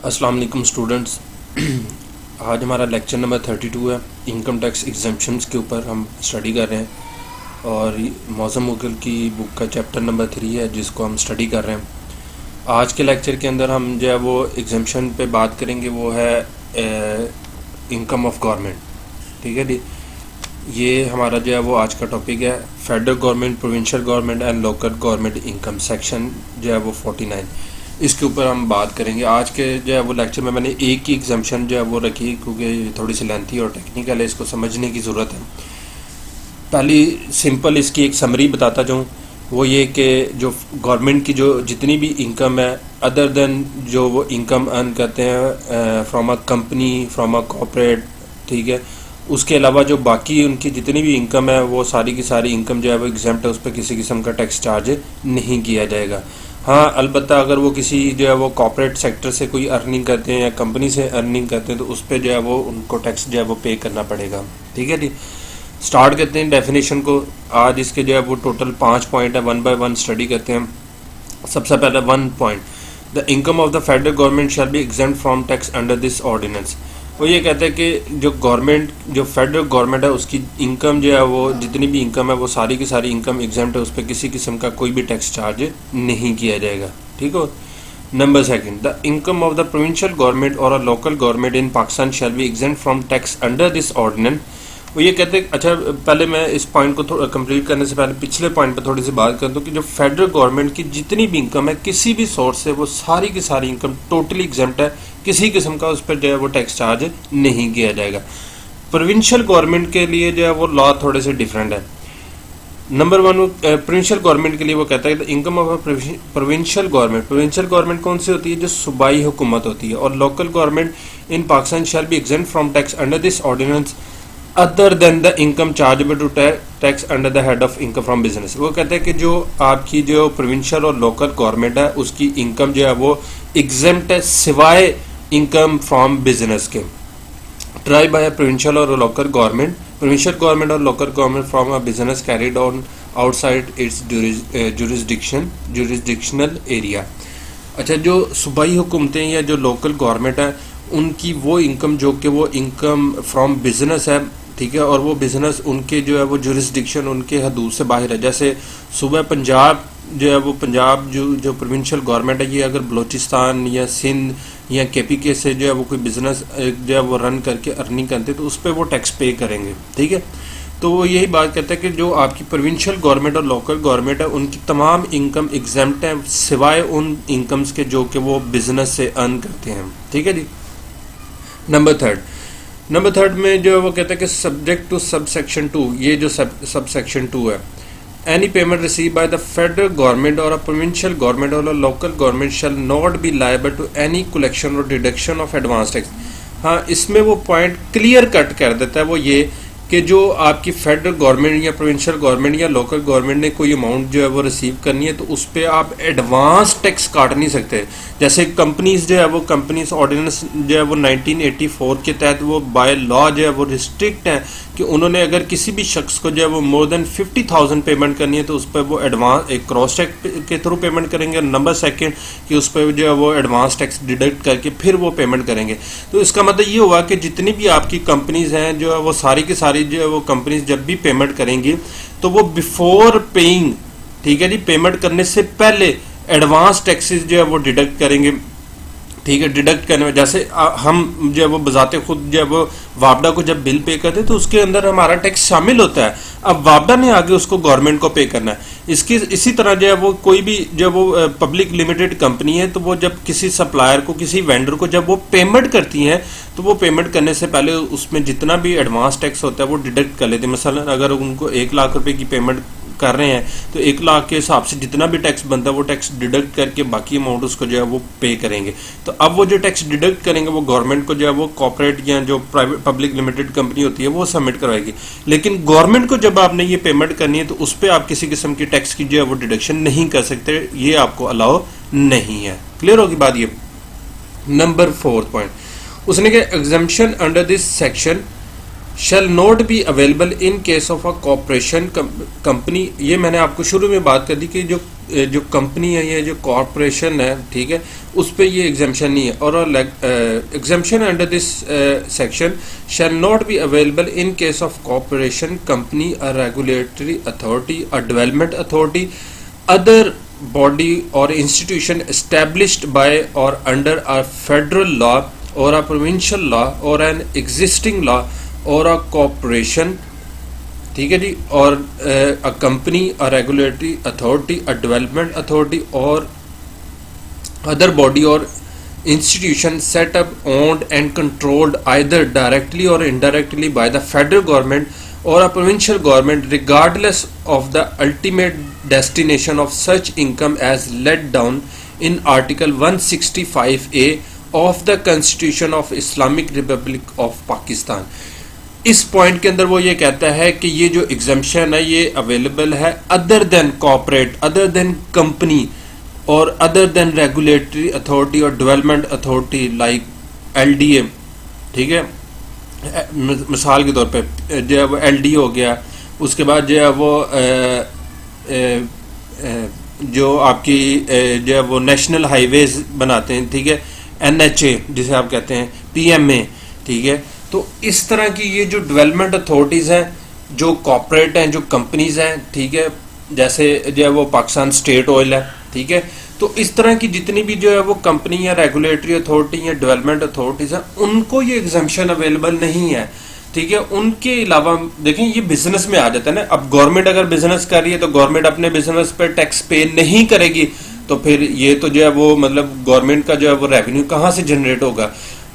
अस्सलाम वालेकुम स्टूडेंट्स। आज हमारा लेक्चर नंबर 32 है। इनकम टैक्स एग्जम्पशंस के ऊपर हम स्टडी कर रहे हैं और मौज़म मुग़ल की बुक का चैप्टर नंबर 3 है जिसको हम स्टडी कर रहे हैं। आज के लेक्चर के अंदर हम जो है वो एग्जम्पशन पे बात करेंगे, वो है इनकम ऑफ गवर्नमेंट। ठीक है जी, ये हमारा जो है वो आज का टॉपिक है। Federal government, provincial government and local government income section जो है वो 49, इसके ऊपर हम बात करेंगे। आज के जो है वो लेक्चर में मैंने एक ही एग्जाम्पशन जो है वो रखी क्योंकि थोड़ी सी लेंथी और टेक्निकल है, इसको समझने की ज़रूरत है। पहली सिंपल इसकी एक समरी बताता जाऊँ, वो ये कि जो गवर्नमेंट की जो जितनी भी इनकम है अदर देन जो वो इनकम अर्न करते हैं from a company, from a corporate, ठीक है, उसके अलावा जो बाकी उनकी जितनी भी इनकम है वो सारी की सारी इनकम जो है वो एग्जम्प्ट है, उस पर किसी किस्म का टैक्स चार्ज नहीं किया जाएगा। हाँ, अलबत्ता अगर वो किसी जो है वो कॉर्पोरेट सेक्टर से कोई अर्निंग करते हैं या कंपनी से अर्निंग करते हैं तो उस पर जो है वो उनको टैक्स जो है वो पे करना पड़ेगा। ठीक है जी, स्टार्ट करते हैं डेफिनेशन को। आज इसके जो है वो टोटल 5 पॉइंट है, 1 बाय 1 स्टडी करते हैं। सबसे पहले 1 point, the income of the federal government shall be exempt from tax under this ordinance. वो ये कहते हैं कि जो गवर्नमेंट, जो फेडरल गवर्नमेंट है, उसकी इनकम जो है वो जितनी भी इनकम है वो सारी की सारी इनकम एग्जेम्प्ट है, उस पर किसी किस्म का कोई भी टैक्स चार्ज नहीं किया जाएगा। ठीक हो। Number second, the income of the provincial government और a local government in Pakistan shall be exempt from tax under this ordinance. वो ये कहते हैं, अच्छा पहले मैं इस पॉइंट को थोड़ा कंप्लीट करने से पहले पिछले पॉइंट पर थोड़ी सी बात कर दूं कि जो फेडरल गवर्नमेंट की जितनी भी इनकम है किसी भी सोर्स से, वो सारी की सारी इनकम टोटली एग्जेम्प्ट है, किसी किस्म का उस पर जो है वो टैक्स चार्ज नहीं किया जाएगा। प्रोविंशियल गवर्नमेंट के लिए जो है वो लॉ थोड़े से डिफरेंट है। नंबर 1, प्रोविंशियल गवर्नमेंट के लिए वो कहता है the income of provincial government, provincial government कौन सी होती है, जो सूबाई हुकूमत होती है, और local government in Pakistan shall be exempt from tax under this ordinance other than the income chargeable to tax under the head of income from business. वो कहते हैं कि जो आपकी जो प्रोविंशियल और लोकल गवर्नमेंट है उसकी इनकम जो है वो एग्जेम्प्ट है सिवाय इनकम फ्रॉम बिजनेस के। ट्राई बाय प्रोविंशियल और लोकल गवर्नमेंट, प्रोविंशियल गवर्नमेंट और local government from a business carried on outside it's jurisdictional area. अच्छा, जो सूबाई हुकूमतें या जो लोकल गवर्नमेंट है उनकी वो इनकम जो कि वो इनकम फ्रॉम बिजनेस है, ठीक है, और वो बिजनेस उनके जो है वो जुरिस्डिक्शन उनके हदूद से बाहर है। जैसे सुबह पंजाब जो है वो पंजाब जो प्रोविंशियल गवर्नमेंट है, ये अगर बलोचिस्तान या सिंध या केपीके से जो है वो कोई बिजनेस जो है वो रन करके अर्निंग करते तो उस पर वो टैक्स पे करेंगे। ठीक है, तो वो यही बात कहता है कि जो आपकी प्रोविंशियल गवर्नमेंट और लोकल गवर्नमेंट है उनकी तमाम इनकम एग्जेम्प्ट है सिवाय उन इनकम्स के जो कि वो बिजनेस से अर्न करते हैं। ठीक है जी। नंबर थर्ड में जो वो कहता है कि सब्जेक्ट टू सब सेक्शन 2, ये जो सब सेक्शन 2 है, any payment receive by the federal government और अ प्रोविंशियल गवर्नमेंट और a local government shall not be liable to any collection और डिडक्शन ऑफ एडवांस टैक्स। हाँ, इसमें वो पॉइंट क्लियर कट कर देता है, वो ये कि जो आपकी फेडरल गवर्नमेंट या प्रोविंशियल गवर्नमेंट या लोकल गवर्नमेंट ने कोई अमाउंट जो है वो रिसीव करनी है तो उस पर आप एडवांस टैक्स काट नहीं सकते। जैसे कंपनीज जो है वो कंपनीज ऑर्डिनेंस जो है वो 1984 के तहत वो बाय लॉ जो है वो रिस्ट्रिक्ट है कि उन्होंने अगर किसी भी शख्स को जो है वो मोर देन 50,000 पेमेंट करनी है तो उस पर वो एडवांस एक क्रॉस टैक्स के थ्रू पेमेंट करेंगे। नंबर सेकंड कि उस पर जो है वो एडवांस टैक्स डिडक्ट करके फिर वो पेमेंट करेंगे। तो इसका मतलब ये हुआ कि जितनी भी आपकी कंपनीज हैं जो है वो सारी की सारी जो है वो कंपनीज जब भी पेमेंट करेंगी तो वो बिफोर पेइंग, ठीक है जी, पेमेंट करने से पहले एडवांस टैक्सेस जो है वो डिडक्ट करेंगे। ठीक है, डिडक्ट करने में जैसे हम जो है वो बजाते खुद जो है वो वापडा को जब बिल पे करते तो उसके अंदर हमारा टैक्स शामिल होता है। अब वापडा ने आगे उसको गवर्नमेंट को पे करना है। इसी तरह जो है वो कोई भी जो वो पब्लिक लिमिटेड कंपनी है तो वो जब किसी सप्लायर को, किसी वेंडर को जब वो पेमेंट करती हैं तो वो पेमेंट करने से पहले उसमें जितना भी एडवांस टैक्स होता है वो डिडक्ट कर लेते हैं। मसलन अगर उनको 1 लाख रुपए की पेमेंट कर रहे हैं तो 1 लाख के हिसाब से जितना भी टैक्स बनता है वो टैक्स डिडक्ट करके बाकी अमाउंट उसको जो है वो पे करेंगे। तो अब वो जो टैक्स डिडक्ट करेंगे वो गवर्नमेंट को जो है वो कॉर्पोरेट या जो प्राइवेट पब्लिक लिमिटेड कंपनी होती है वो सबमिट करवाएगी। लेकिन गवर्नमेंट को जब आपने ये पेमेंट करनी है तो उस पर आप किसी किस्म की टैक्स की जो है वो डिडक्शन नहीं कर सकते, ये आपको अलाउ नहीं है। क्लियर होगी बात ये। नंबर 4 पॉइंट, उसने कहा exemption under this section shall not be available in case of a corporation company। ये मैंने आपको शुरू में बात कर दी कि जो जो कंपनी है या जो कॉरपोरेशन है, ठीक है, उस पे ये एग्जाम्पशन नहीं है। और exemption under this section shall not be available in case of corporation, company, a regulatory authority, a development authority, other body or institution established by or under a federal law or a provincial law or an existing law or a corporation, ठीक है जी, और a company, a regulatory authority, a development authority or other body or institution set up, owned and controlled either directly or indirectly by the federal government or a provincial government, regardless of the ultimate destination of such income as laid down in Article 165A of the Constitution of Islamic Republic of Pakistan। इस point के अंदर वो ये कहता है कि ये जो एग्जम्पशन है ये अवेलेबल है other than corporate, other than company और अदर देन रेगुलेटरी अथॉरिटी और डेवलपमेंट अथॉरिटी लाइक LDA, ठीक है। मिसाल के तौर पे जो है वो LD हो गया, उसके बाद जो है वो जो आपकी जो है वो नेशनल हाईवेज बनाते हैं, ठीक है, NHA जिसे आप कहते हैं, PMA, ठीक है। तो इस तरह की ये जो डेवलपमेंट अथॉरिटीज़ हैं, जो कॉर्पोरेट हैं, जो कंपनीज हैं, ठीक है, जैसे जो है वो पाकिस्तान स्टेट ऑयल है, ठीक है। तो इस तरह की जितनी भी जो है वो कंपनी या रेगुलेटरी अथॉरिटी या डेवलपमेंट अथॉरिटीज़ हैं, उनको ये एग्जाम्पशन अवेलेबल नहीं है, ठीक है। उनके अलावा देखें ये बिजनेस में आ जाता है ना। अब गवर्नमेंट अगर बिजनेस कर रही है तो गवर्नमेंट अपने बिजनेस पे टैक्स पे नहीं करेगी, तो फिर ये तो जो है वो मतलब गवर्नमेंट का जो है वो रेवेन्यू कहाँ से जनरेट होगा।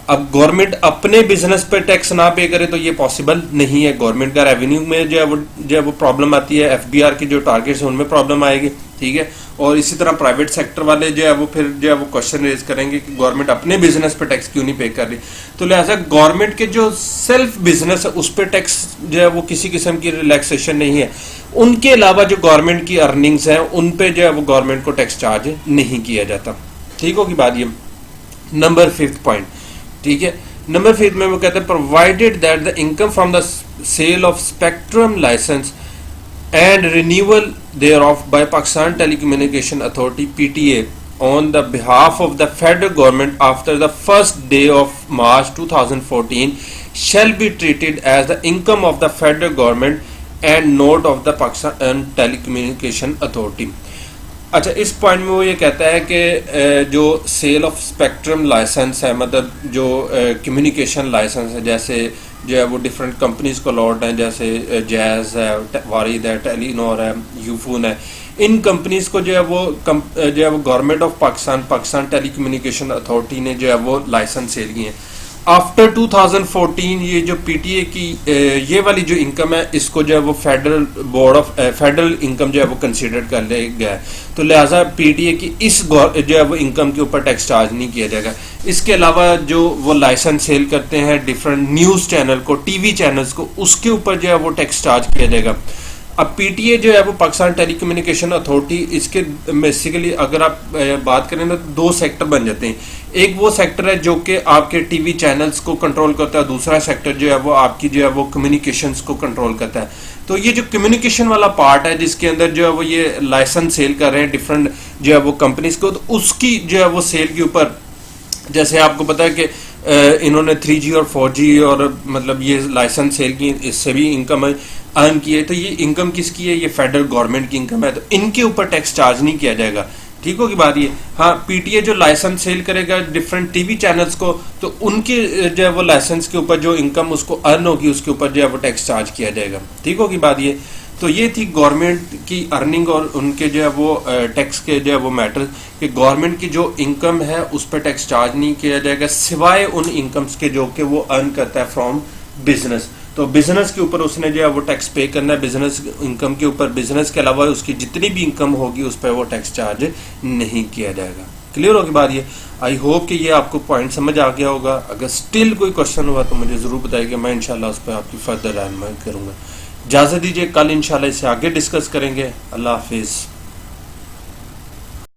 अब गवर्नमेंट अपने बिजनेस पे टैक्स ना पे करे तो ये पॉसिबल नहीं है। गवर्नमेंट का रेवेन्यू में जो है वो प्रॉब्लम आती है, FBR की जो टारगेट्स हैं उनमें प्रॉब्लम आएगी, ठीक है। और इसी तरह प्राइवेट सेक्टर वाले जो है वो फिर जो है वो क्वेश्चन रेज करेंगे कि गवर्नमेंट अपने बिजनेस पे टैक्स क्यों नहीं पे कर रही। तो लिहाजा गवर्नमेंट के जो सेल्फ बिजनेस है उस पर टैक्स जो है वो किसी किस्म की रिलैक्सेशन नहीं है। उनके अलावा जो गवर्नमेंट की अर्निंग्स हैं उन पे जो है वो गवर्नमेंट को टैक्स चार्ज नहीं किया जाता, ठीक होगी बात। ये नंबर 5th पॉइंट, ठीक है। नंबर 5 में वो कहते हैं provided that the income from the sale of spectrum license and renewal thereof by Pakistan Telecommunication Authority PTA on the behalf of the federal government after the first day of March 2014 shall be treated as the income of the federal government and not of the Pakistan Telecommunication Authority। अच्छा, इस point में वो ये कहता है कि जो cell of spectrum licence है, मतलब जो कम्युनिकेशन लाइसेंस है, जैसे जो है वो डिफरेंट कंपनीज को अलॉट हैं, जैसे जैज़ है, वारिद है, टेलीनॉर है, यूफून है, इन कंपनीज को जो है वो government of Pakistan telecommunication authority ने जो है वो लाइसेंस सेल किए हैं। आफ्टर 2014 ये जो PTA की ये वाली जो इनकम है इसको जो है वो फेडरल इनकम जो है वो कंसीडर कर लिया गया है। तो लिहाजा PTA की इस जो है वो इनकम के ऊपर टैक्स चार्ज नहीं किया जाएगा। इसके अलावा जो वो लाइसेंस सेल करते हैं डिफरेंट न्यूज़ चैनल को, TV चैनल्स को, उसके ऊपर जो है वो टैक्स चार्ज किया जाएगा। अब PTA जो है वो पाकिस्तान टेलीकम्युनिकेशन अथॉरिटी, इसके बेसिकली अगर आप बात करें तो 2 सेक्टर बन जाते हैं। एक वो सेक्टर है जो कि आपके TV चैनल्स को कंट्रोल करता है, दूसरा सेक्टर जो है वो आपकी जो है वो कम्युनिकेशंस को कंट्रोल करता है। तो ये जो कम्युनिकेशन वाला पार्ट है जिसके अंदर जो है वो ये लाइसेंस सेल कर रहे हैं डिफरेंट जो है वो कंपनीज को, तो उसकी जो है वो सेल के ऊपर, जैसे आपको पता है कि इन्होंने 3G और 4G और मतलब ये लाइसेंस सेल की, इससे भी इनकम अर्न की है। तो ये इनकम किसकी है? ये फेडरल गवर्नमेंट की इनकम है, तो इनके ऊपर टैक्स चार्ज नहीं किया जाएगा, ठीक होगी बात ये। हाँ, PTA जो लाइसेंस सेल करेगा डिफरेंट TV चैनल्स को, तो उनके जो है वो लाइसेंस के ऊपर जो इनकम उसको अर्न होगी उसके ऊपर जो है वो टैक्स चार्ज किया जाएगा, ठीक होगी बात ये। तो ये थी गवर्नमेंट की अर्निंग और उनके जो है वो टैक्स के जो है वो मैटर, कि गवर्नमेंट की जो इनकम है उस पर टैक्स चार्ज नहीं किया जाएगा सिवाय उन इनकम्स के जो कि वो अर्न करता है फ्रॉम बिजनेस। तो बिजनेस के ऊपर उसने जो है वो टैक्स पे करना है, बिजनेस इनकम के ऊपर। बिजनेस के अलावा उसकी जितनी भी इनकम होगी उस पर वो टैक्स चार्ज नहीं किया जाएगा। क्लियर होगी बात ये। आई होप कि ये आपको पॉइंट समझ आ गया होगा। अगर स्टिल कोई क्वेश्चन हुआ तो मुझे ज़रूर बताइएगा, मैं इंशाल्लाह उस पर आपकी फर्दर रहनुमाई करूँगा। इजाज़त दीजिए, कल इंशाल्लाह इसे आगे डिस्कस करेंगे। अल्लाह हाफिज़।